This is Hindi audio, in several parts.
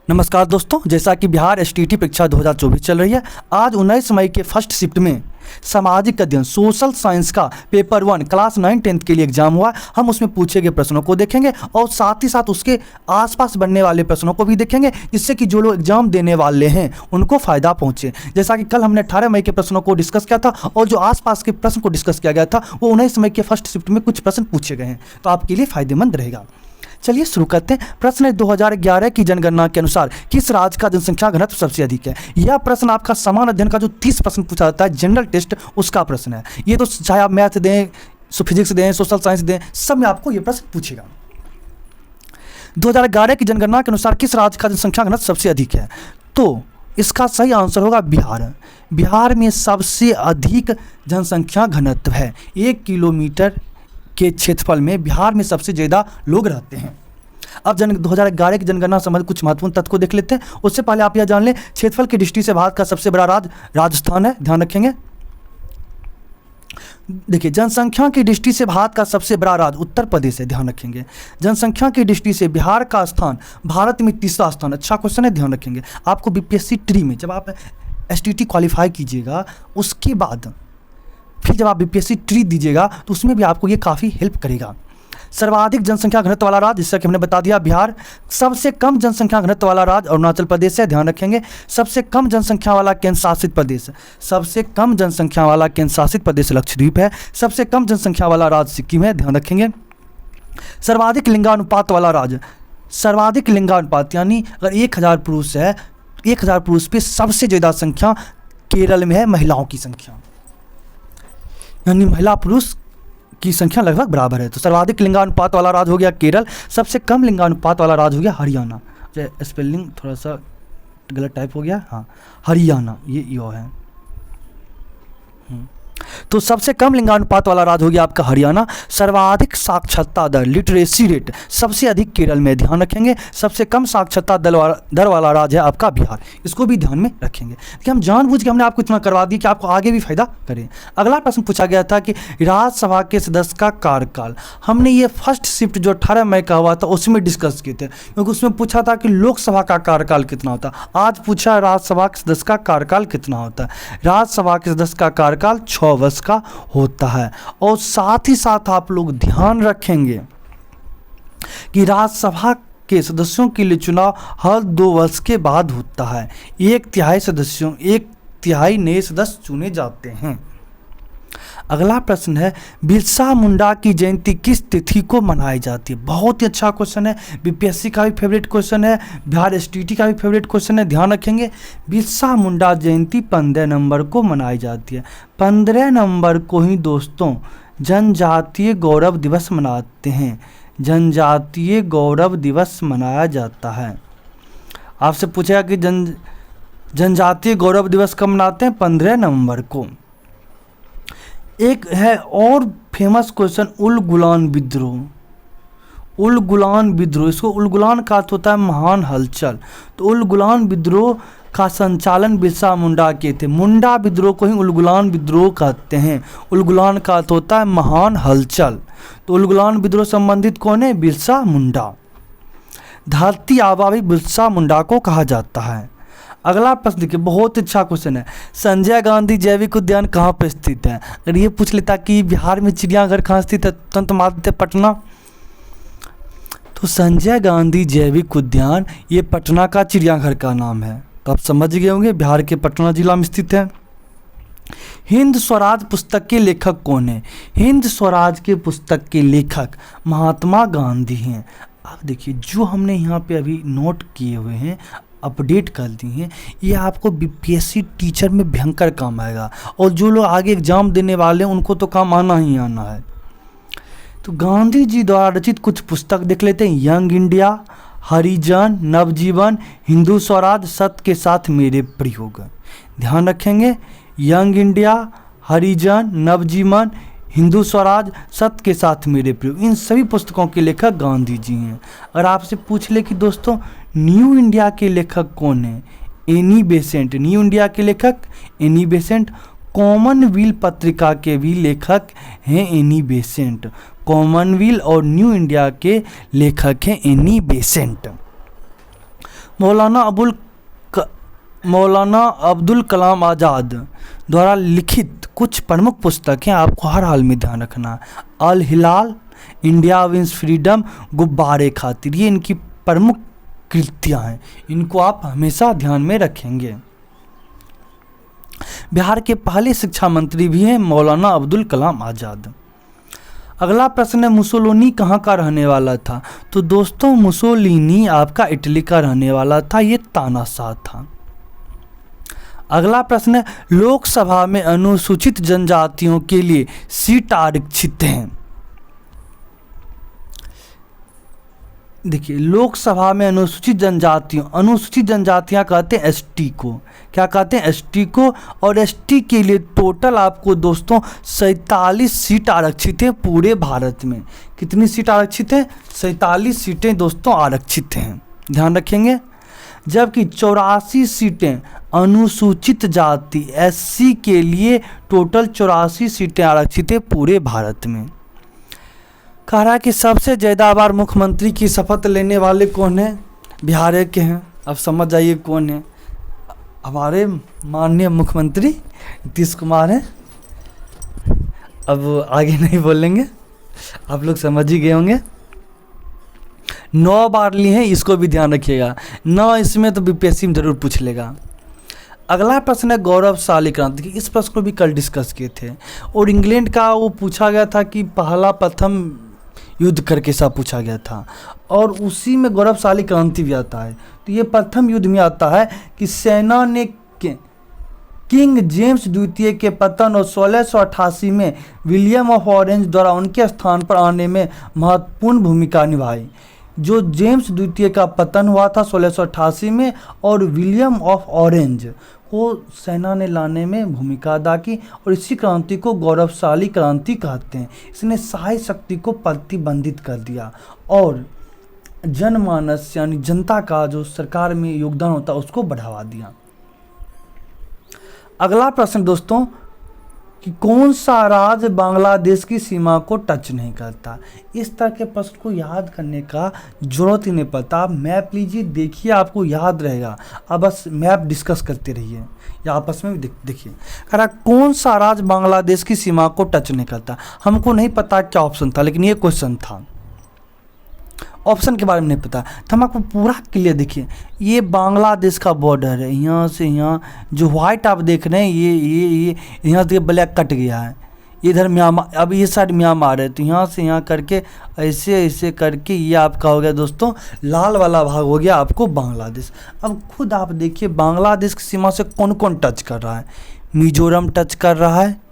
नमस्कार दोस्तों, जैसा कि बिहार एसटीटी परीक्षा 2024 चल रही है, आज 19 मई के फर्स्ट शिफ्ट में सामाजिक अध्ययन सोशल साइंस का पेपर 1 क्लास 9-10 के लिए एग्जाम हुआ। हम उसमें पूछे गए प्रश्नों को देखेंगे और साथ ही साथ उसके आसपास बनने वाले प्रश्नों को भी देखेंगे, जिससे कि जो लोग एग्जाम देने वाले हैं उनको फ़ायदा पहुंचे। जैसा कि कल हमने 18 मई के प्रश्नों को डिस्कस किया था और जो आसपास के प्रश्न को डिस्कस किया गया था वो 19 मई के फर्स्ट शिफ्ट में कुछ प्रश्न पूछे गए हैं, तो आपके लिए फ़ायदेमंद रहेगा। चलिए शुरू करते हैं। प्रश्न 2011 की जनगणना के अनुसार किस राज्य का जनसंख्या घनत्व सबसे अधिक है? यह प्रश्न आपका समान अध्ययन का जो 30 प्रश्न पूछा जाता है जनरल टेस्ट, उसका प्रश्न है। ये तो चाहे आप मैथ दें, फिजिक्स दें, सोशल साइंस दें, सब में आपको ये प्रश्न पूछेगा। 2011 की जनगणना के अनुसार किस राज्य का जनसंख्या घनत्व सबसे अधिक है? तो इसका सही आंसर होगा बिहार। बिहार में सबसे अधिक जनसंख्या घनत्व है। 1 किलोमीटर के क्षेत्रफल में बिहार में सबसे ज़्यादा लोग रहते हैं। अब 2011 की जनगणना संबंधित कुछ महत्वपूर्ण तथ्य को देख लेते हैं। उससे पहले आप यह जान लें, क्षेत्रफल की दृष्टि से भारत का सबसे बड़ा राज्य राजस्थान है, ध्यान रखेंगे। देखिए, जनसंख्या की दृष्टि से भारत का सबसे बड़ा राज्य उत्तर प्रदेश है, ध्यान रखेंगे। जनसंख्या की दृष्टि से बिहार का स्थान भारत में तीसरा स्थान। अच्छा क्वेश्चन है, ध्यान रखेंगे। आपको बीपीएससी ट्री में जब आप एसटीटी क्वालिफाई कीजिएगा, उसके बाद फिर जब आप बीपीएससी ट्री दीजिएगा तो उसमें भी आपको ये काफ़ी हेल्प करेगा। सर्वाधिक जनसंख्या घनत्व वाला राज्य, जैसा कि हमने बता दिया, बिहार। सबसे कम जनसंख्या घनत्व वाला राज्य अरुणाचल प्रदेश है, ध्यान रखेंगे। सबसे कम जनसंख्या वाला केंद्र शासित प्रदेश, सबसे कम जनसंख्या वाला केंद्र शासित प्रदेश लक्षद्वीप है। सबसे कम जनसंख्या वाला राज्य सिक्किम है, ध्यान रखेंगे। सर्वाधिक लिंगानुपात वाला राज्य, सर्वाधिक लिंगानुपात यानी अगर 1000 पुरुष है, 1000 पुरुष पे सबसे ज़्यादा संख्या केरल में है, महिलाओं की संख्या, यानी महिला पुरुष की संख्या लगभग बराबर है। तो सर्वाधिक लिंगानुपात वाला राज्य हो गया केरल। सबसे कम लिंगानुपात वाला राज्य हो गया हरियाणा। स्पेलिंग थोड़ा सा गलत टाइप हो गया, हाँ, हरियाणा, ये यो है। तो सबसे कम लिंगानुपात वाला राज्य हो गया आपका हरियाणा। सर्वाधिक साक्षरता दर, लिटरेसी रेट, सबसे अधिक केरल में, ध्यान रखेंगे। सबसे कम साक्षरता दर वाला राज्य है आपका बिहार, इसको भी ध्यान में रखेंगे। देखिए, हम जानबूझ के हमने आपको इतना करवा दिया कि आपको आगे भी फायदा करे। अगला प्रश्न पूछा गया था कि राज्यसभा के सदस्य का कार्यकाल। हमने ये फर्स्ट शिफ्ट जो 18 मई का हुआ था उसमें डिस्कस किए थे, क्योंकि उसमें पूछा था कि लोकसभा का कार्यकाल कितना होता है। आज पूछा राज्यसभा के सदस्य का कार्यकाल कितना होता है। राज्यसभा के सदस्य का कार्यकाल 6 वर्ष का होता है। और साथ ही साथ आप लोग ध्यान रखेंगे कि राज्यसभा के सदस्यों के लिए चुनाव हर 2 वर्ष के बाद होता है। 1/3 नए सदस्य चुने जाते हैं। अगला प्रश्न है, बिरसा मुंडा की जयंती किस तिथि को मनाई जाती है? बहुत ही अच्छा क्वेश्चन है, बीपीएससी का भी फेवरेट क्वेश्चन है, बिहार एसटीटी का भी फेवरेट क्वेश्चन है, ध्यान रखेंगे। बिरसा मुंडा जयंती 15 नवंबर को मनाई जाती है। 15 नवंबर को ही दोस्तों जनजातीय गौरव दिवस मनाते हैं। जनजातीय गौरव दिवस मनाया जाता है। आपसे पूछेगा कि जनजातीय गौरव दिवस कब मनाते हैं? 15 नवंबर को। एक है और फेमस क्वेश्चन, उल गुलान विद्रोह। उल गुलान विद्रोह, इसको उल गुलान का अर्थ होता है महान हलचल। तो उल गुलान विद्रोह का संचालन बिरसा मुंडा किए थे। मुंडा विद्रोह को ही उल गुलान विद्रोह कहते हैं। उल गुलान का अर्थ होता है महान हलचल। तो उल गुलान विद्रोह संबंधित कौन है? बिरसा मुंडा। धरती आबा भी बिरसा मुंडा को कहा जाता है। अगला प्रश्न देखिए, बहुत अच्छा क्वेश्चन है, संजय गांधी जैविक उद्यान कहाँ पर स्थित है? अगर ये पूछ लेता कि बिहार में चिड़ियाघर कहाँ स्थित है, तुरंत मान देते पटना। तो संजय गांधी जैविक उद्यान ये पटना का चिड़ियाघर का नाम है। तो आप समझ गए होंगे, बिहार के पटना जिला में स्थित है। हिंद स्वराज पुस्तक के लेखक कौन है? हिंद स्वराज के पुस्तक के लेखक महात्मा गांधी हैं। अब देखिए, जो हमने यहाँ पे अभी नोट किए हुए हैं, अपडेट कर दी हैं, ये आपको बीपीएससी टीचर में भयंकर काम आएगा। और जो लोग आगे एग्जाम देने वाले हैं उनको तो काम आना ही आना है। तो गांधी जी द्वारा रचित कुछ पुस्तक देख लेते हैं। यंग इंडिया, हरिजन, नवजीवन, हिंदू स्वराज, सत्य के साथ मेरे प्रयोग। ध्यान रखेंगे, यंग इंडिया, हरिजन, नवजीवन, हिंदू स्वराज, सत्य के साथ मेरे प्रयोग, इन सभी पुस्तकों के लेखक गांधी जी हैं। और आपसे पूछ ले कि दोस्तों न्यू इंडिया के लेखक कौन है? Annie Besant. न्यू इंडिया के लेखक एनी बेसेंट। कॉमनवेल्थ पत्रिका के भी लेखक हैं एनी बेसेंट। कॉमनवेल्थ और न्यू इंडिया के लेखक हैं एनी बेसेंट। मौलाना अब्दुल कलाम आज़ाद द्वारा लिखित कुछ प्रमुख पुस्तकें आपको हर हाल में ध्यान रखना है। अल हिलाल, इंडिया विंस फ्रीडम, गुब्बारे खातिर, ये इनकी प्रमुख कृतियाँ हैं, इनको आप हमेशा ध्यान में रखेंगे। बिहार के पहले शिक्षा मंत्री भी हैं मौलाना अब्दुल कलाम आज़ाद। अगला प्रश्न है, मुसोलिनी कहाँ का रहने वाला था? तो दोस्तों मुसोलिनी आपका इटली का रहने वाला था, ये तानाशाह था। अगला प्रश्न है, लोकसभा में अनुसूचित जनजातियों के लिए सीट आरक्षित हैं। देखिए, लोकसभा में अनुसूचित जनजातियां कहते हैं एसटी को। क्या कहते हैं? एसटी को। और एसटी के लिए टोटल आपको दोस्तों 47 सीट आरक्षित है पूरे भारत में। कितनी सीट आरक्षित है? 47 सीटें दोस्तों आरक्षित हैं, ध्यान रखेंगे। जबकि 84 सीटें अनुसूचित जाति एससी के लिए, टोटल 84 सीटें आरक्षित है पूरे भारत में। कह रहा है कि सबसे ज़्यादा बार मुख्यमंत्री की शपथ लेने वाले कौन हैं? बिहार के हैं। अब समझ जाइए कौन है। हमारे माननीय मुख्यमंत्री नीतीश कुमार हैं। अब आगे नहीं बोलेंगे, आप लोग समझ ही गए होंगे। 9 बार लिए हैं, इसको भी ध्यान रखिएगा। 9 इसमें तो बीपीएससी में जरूर पूछ लेगा। अगला प्रश्न है गौरवशाली क्रांति। इस प्रश्न को भी कल डिस्कस किए थे और इंग्लैंड का वो पूछा गया था कि प्रथम युद्ध करके सब पूछा गया था, और उसी में गौरवशाली क्रांति भी आता है। तो ये प्रथम युद्ध में आता है कि सेना ने किंग जेम्स द्वितीय के पतन और 1688 में विलियम ऑफ ऑरेंज द्वारा उनके स्थान पर आने में महत्वपूर्ण भूमिका निभाई। जो जेम्स द्वितीय का पतन हुआ था 1688 में, और विलियम ऑफ ऑरेंज को सेना ने लाने में भूमिका अदा की, और इसी क्रांति को गौरवशाली क्रांति कहते हैं। इसने शाही शक्ति को प्रतिबंधित कर दिया और जनमानस यानी जनता का जो सरकार में योगदान होता है उसको बढ़ावा दिया। अगला प्रश्न दोस्तों कि कौन सा राज्य बांग्लादेश की सीमा को टच नहीं करता? इस तरह के प्रश्न को याद करने का जरूरत ही नहीं पड़ता। आप मैप लीजिए, देखिए, आपको याद रहेगा। अब बस मैप डिस्कस करते रहिए या आपस में भी देखिए। कह रहा कौन सा राज्य बांग्लादेश की सीमा को टच नहीं करता? हमको नहीं पता क्या ऑप्शन था, लेकिन ये क्वेश्चन था। ऑप्शन के बारे में नहीं पता तो हम आपको पूरा क्लियर। देखिए, ये बांग्लादेश का बॉर्डर है, यहाँ से यहाँ जो व्हाइट आप देख रहे हैं ये यहाँ से ब्लैक कट गया है, इधर म्यांमार, अब ये साइड म्यांमार है। तो यहाँ से यहाँ करके ऐसे ऐसे करके ये आपका हो गया दोस्तों, लाल वाला भाग हो गया आपको बांग्लादेश। अब खुद आप देखिए बांग्लादेश की सीमा से कौन कौन टच कर रहा है। मिजोरम टच कर रहा है,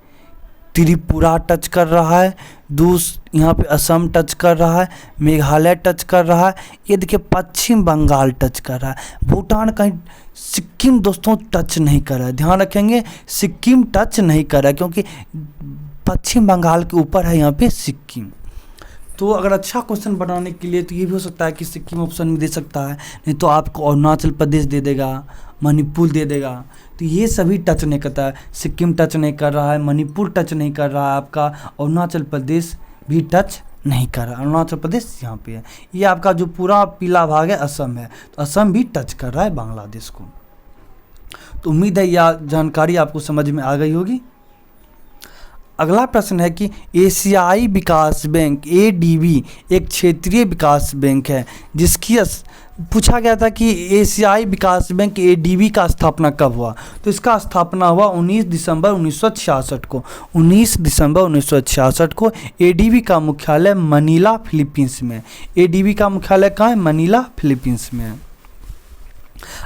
त्रिपुरा टच कर रहा है, यहाँ पे असम टच कर रहा है, मेघालय टच कर रहा है, ये देखिए पश्चिम बंगाल टच कर रहा है, भूटान कहीं, सिक्किम दोस्तों टच नहीं कर रहा है। ध्यान रखेंगे, सिक्किम टच नहीं कर रहा है क्योंकि पश्चिम बंगाल के ऊपर है यहाँ पे सिक्किम। तो अगर अच्छा क्वेश्चन बनाने के लिए तो ये भी हो सकता है कि सिक्किम ऑप्शन में दे सकता है, नहीं तो आपको अरुणाचल प्रदेश दे देगा, मणिपुर दे देगा। तो ये सभी टच नहीं करता है, सिक्किम टच नहीं कर रहा है, मणिपुर टच नहीं कर रहा है, आपका अरुणाचल प्रदेश भी टच नहीं कर रहा। अरुणाचल प्रदेश यहाँ पे है। ये आपका जो पूरा पीला भाग है असम है, तो असम भी टच कर रहा है बांग्लादेश को। तो उम्मीद है यह जानकारी आपको समझ में आ गई होगी। अगला प्रश्न है कि एशियाई विकास बैंक एडीबी एक क्षेत्रीय विकास बैंक है जिसकी पूछा गया था कि एशियाई विकास बैंक एडीबी का स्थापना कब हुआ? तो इसका स्थापना हुआ 19 दिसंबर 1966 को। 19 दिसंबर 1966 को एडीबी का मुख्यालय मनीला फिलीपींस में। एडीबी का मुख्यालय कहाँ है? मनीला फिलीपींस में है।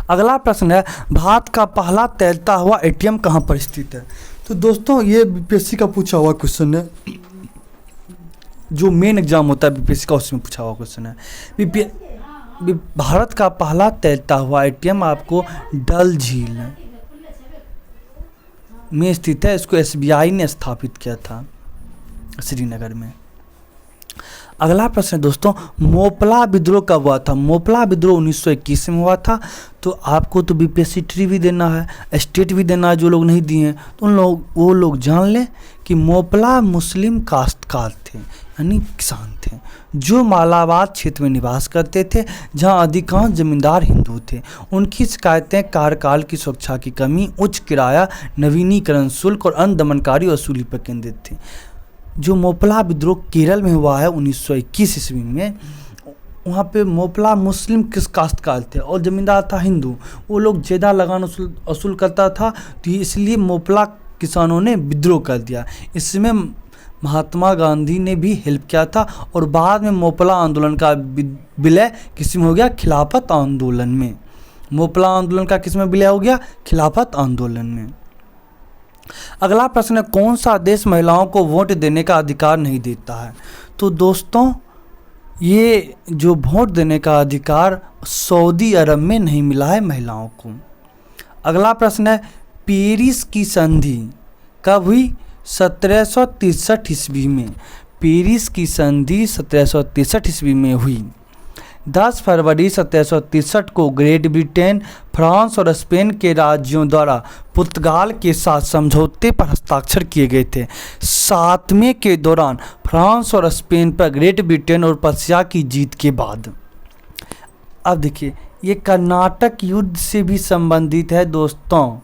अगला प्रश्न है भारत का पहला तैरता हुआ एटीएम कहाँ पर स्थित है? तो दोस्तों ये बीपीएससी का पूछा हुआ क्वेश्चन है, जो मेन एग्जाम होता है बीपीएससी का उसमें पूछा हुआ क्वेश्चन है। भारत का पहला तैरता हुआ एटीएम आपको डल झील में स्थित है। इसको एसबीआई ने स्थापित किया था श्रीनगर में। अगला प्रश्न है दोस्तों, मोपला विद्रोह कब हुआ था? मोपला विद्रोह 1921 में हुआ था। तो आपको तो बीपीएससी ट्री भी देना है, स्टेट भी देना है, जो लोग नहीं दिए हैं तो वो लोग जान लें कि मोपला मुस्लिम काश्तकार थे, यानी किसान थे, जो मालाबार क्षेत्र में निवास करते थे, जहां अधिकांश जमींदार हिंदू थे। उनकी शिकायतें कार्यकाल की सुरक्षा की कमी, उच्च किराया, नवीनीकरण शुल्क और अन्य दमनकारी वसूली पर केंद्रित थी। जो मोपला विद्रोह केरल में हुआ है 1921 ईस्वी में, वहाँ पे मोपला मुस्लिम काश्तकार थे और ज़मींदार था हिंदू। वो लोग ज़्यादा लगान वसूल करता था, तो इसलिए मोपला किसानों ने विद्रोह कर दिया। इसमें महात्मा गांधी ने भी हेल्प किया था और बाद में मोपला आंदोलन का विलय किस में हो गया? खिलाफत आंदोलन में। मोपला आंदोलन का किस में विलय हो गया? खिलाफत आंदोलन में। अगला प्रश्न है, कौन सा देश महिलाओं को वोट देने का अधिकार नहीं देता है? तो दोस्तों, ये जो वोट देने का अधिकार सऊदी अरब में नहीं मिला है महिलाओं को। अगला प्रश्न है, पेरिस की संधि कब हुई? 1763 ईस्वी में। पेरिस की संधि 1763 ईस्वी में हुई। 10 फरवरी 1763 को ग्रेट ब्रिटेन, फ्रांस और स्पेन के राज्यों द्वारा पुर्तगाल के साथ समझौते पर हस्ताक्षर किए गए थे। 7वें के दौरान फ्रांस और स्पेन पर ग्रेट ब्रिटेन और पर्शिया की जीत के बाद। अब देखिए, ये कर्नाटक युद्ध से भी संबंधित है दोस्तों।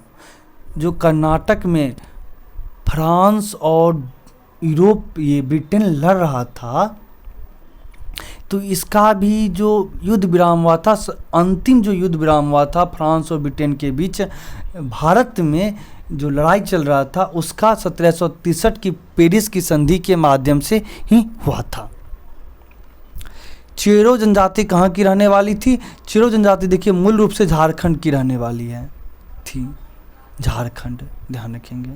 जो कर्नाटक में फ्रांस और यूरोप, ये ब्रिटेन लड़ रहा था, तो इसका भी जो युद्ध विराम हुआ था, अंतिम जो युद्ध विराम हुआ था फ्रांस और ब्रिटेन के बीच, भारत में जो लड़ाई चल रहा था, उसका 1763 की पेरिस की संधि के माध्यम से ही हुआ था। चेरो जनजाति कहाँ की रहने वाली थी? चेरो जनजाति देखिए मूल रूप से झारखंड की रहने वाली थी। झारखंड, ध्यान रखेंगे।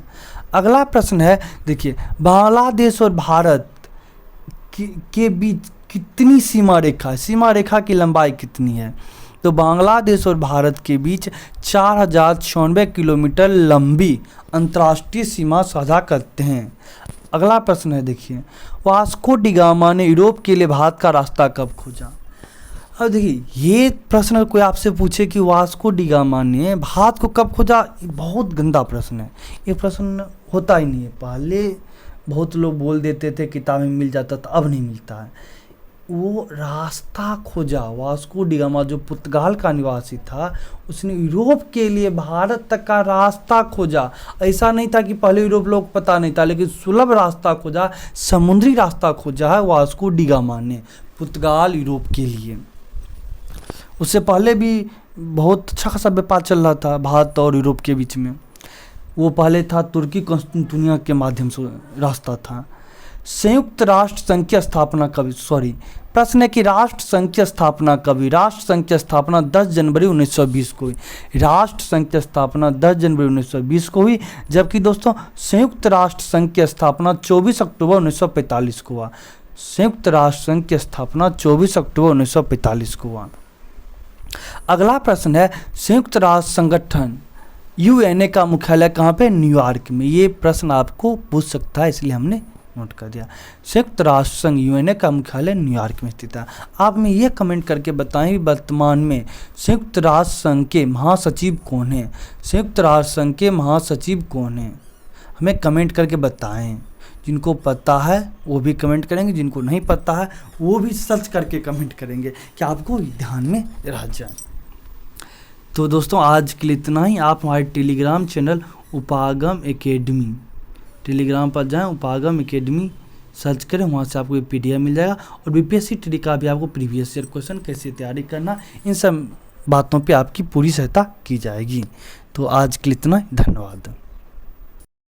अगला प्रश्न है, देखिए, बांग्लादेश और भारत के बीच कितनी सीमा रेखा है? सीमा रेखा की लंबाई कितनी है? तो बांग्लादेश और भारत के बीच 4096 किलोमीटर लंबी अंतर्राष्ट्रीय सीमा साझा करते हैं। अगला प्रश्न है, देखिए, वास्को डी गामा ने यूरोप के लिए भारत का रास्ता कब खोजा? अब देखिए, ये प्रश्न कोई आपसे पूछे कि वास्को डी गामा ने भारत को कब खोजा, ये बहुत गंदा प्रश्न है। ये प्रश्न होता ही नहीं है। पहले बहुत लोग बोल देते थे किताब में मिल जाता था, अब नहीं मिलता है। वो रास्ता खोजा, वास्को डी गामा जो पुर्तगाल का निवासी था, उसने यूरोप के लिए भारत तक का रास्ता खोजा। ऐसा नहीं था कि पहले यूरोप लोग पता नहीं था, लेकिन सुलभ रास्ता खोजा, समुद्री रास्ता खोजा है वास्को डी गामा ने पुर्तगाल यूरोप के लिए। उससे पहले भी बहुत अच्छा खासा व्यापार चल रहा था भारत और यूरोप के बीच में। वो पहले था तुर्की कॉन्स्टेंटिनोपल के माध्यम से रास्ता था। संयुक्त राष्ट्र संघ की स्थापना कब? प्रश्न है कि राष्ट्र संघ की स्थापना कब हुई? राष्ट्र संघ की स्थापना 10 जनवरी 1920 को हुई। राष्ट्र संघ की स्थापना 10 जनवरी 1920 को हुई, जबकि दोस्तों संयुक्त राष्ट्र संघ की स्थापना 24 अक्टूबर 1945 को हुआ। संयुक्त राष्ट्र संघ की स्थापना 24 अक्टूबर 1945 को हुआ। अगला प्रश्न है, संयुक्त राष्ट्र संगठन यूएनए का मुख्यालय कहाँ पे? न्यूयॉर्क में। ये प्रश्न आपको पूछ सकता है, इसलिए हमने नोट कर दिया। संयुक्त राष्ट्र संघ यूएनए का मुख्यालय न्यूयॉर्क में स्थित है। आप में ये कमेंट करके बताएं वर्तमान में संयुक्त राष्ट्र संघ के महासचिव कौन है? संयुक्त राष्ट्र संघ के महासचिव कौन है? हमें कमेंट करके बताएं। जिनको पता है वो भी कमेंट करेंगे, जिनको नहीं पता है वो भी सर्च करके कमेंट करेंगे कि आपको ध्यान में रह जाए। तो दोस्तों, आज के लिए इतना ही। आप हमारे टेलीग्राम चैनल उपागम एकेडमी, टेलीग्राम पर जाएं, उपागम एकेडमी सर्च करें, वहाँ से आपको PDF मिल जाएगा। और बीपीएससी ट्री का भी आपको प्रीवियस ईयर क्वेश्चन कैसे तैयारी करना, इन सब बातों पे आपकी पूरी सहायता की जाएगी। तो आज के लिए इतना, धन्यवाद।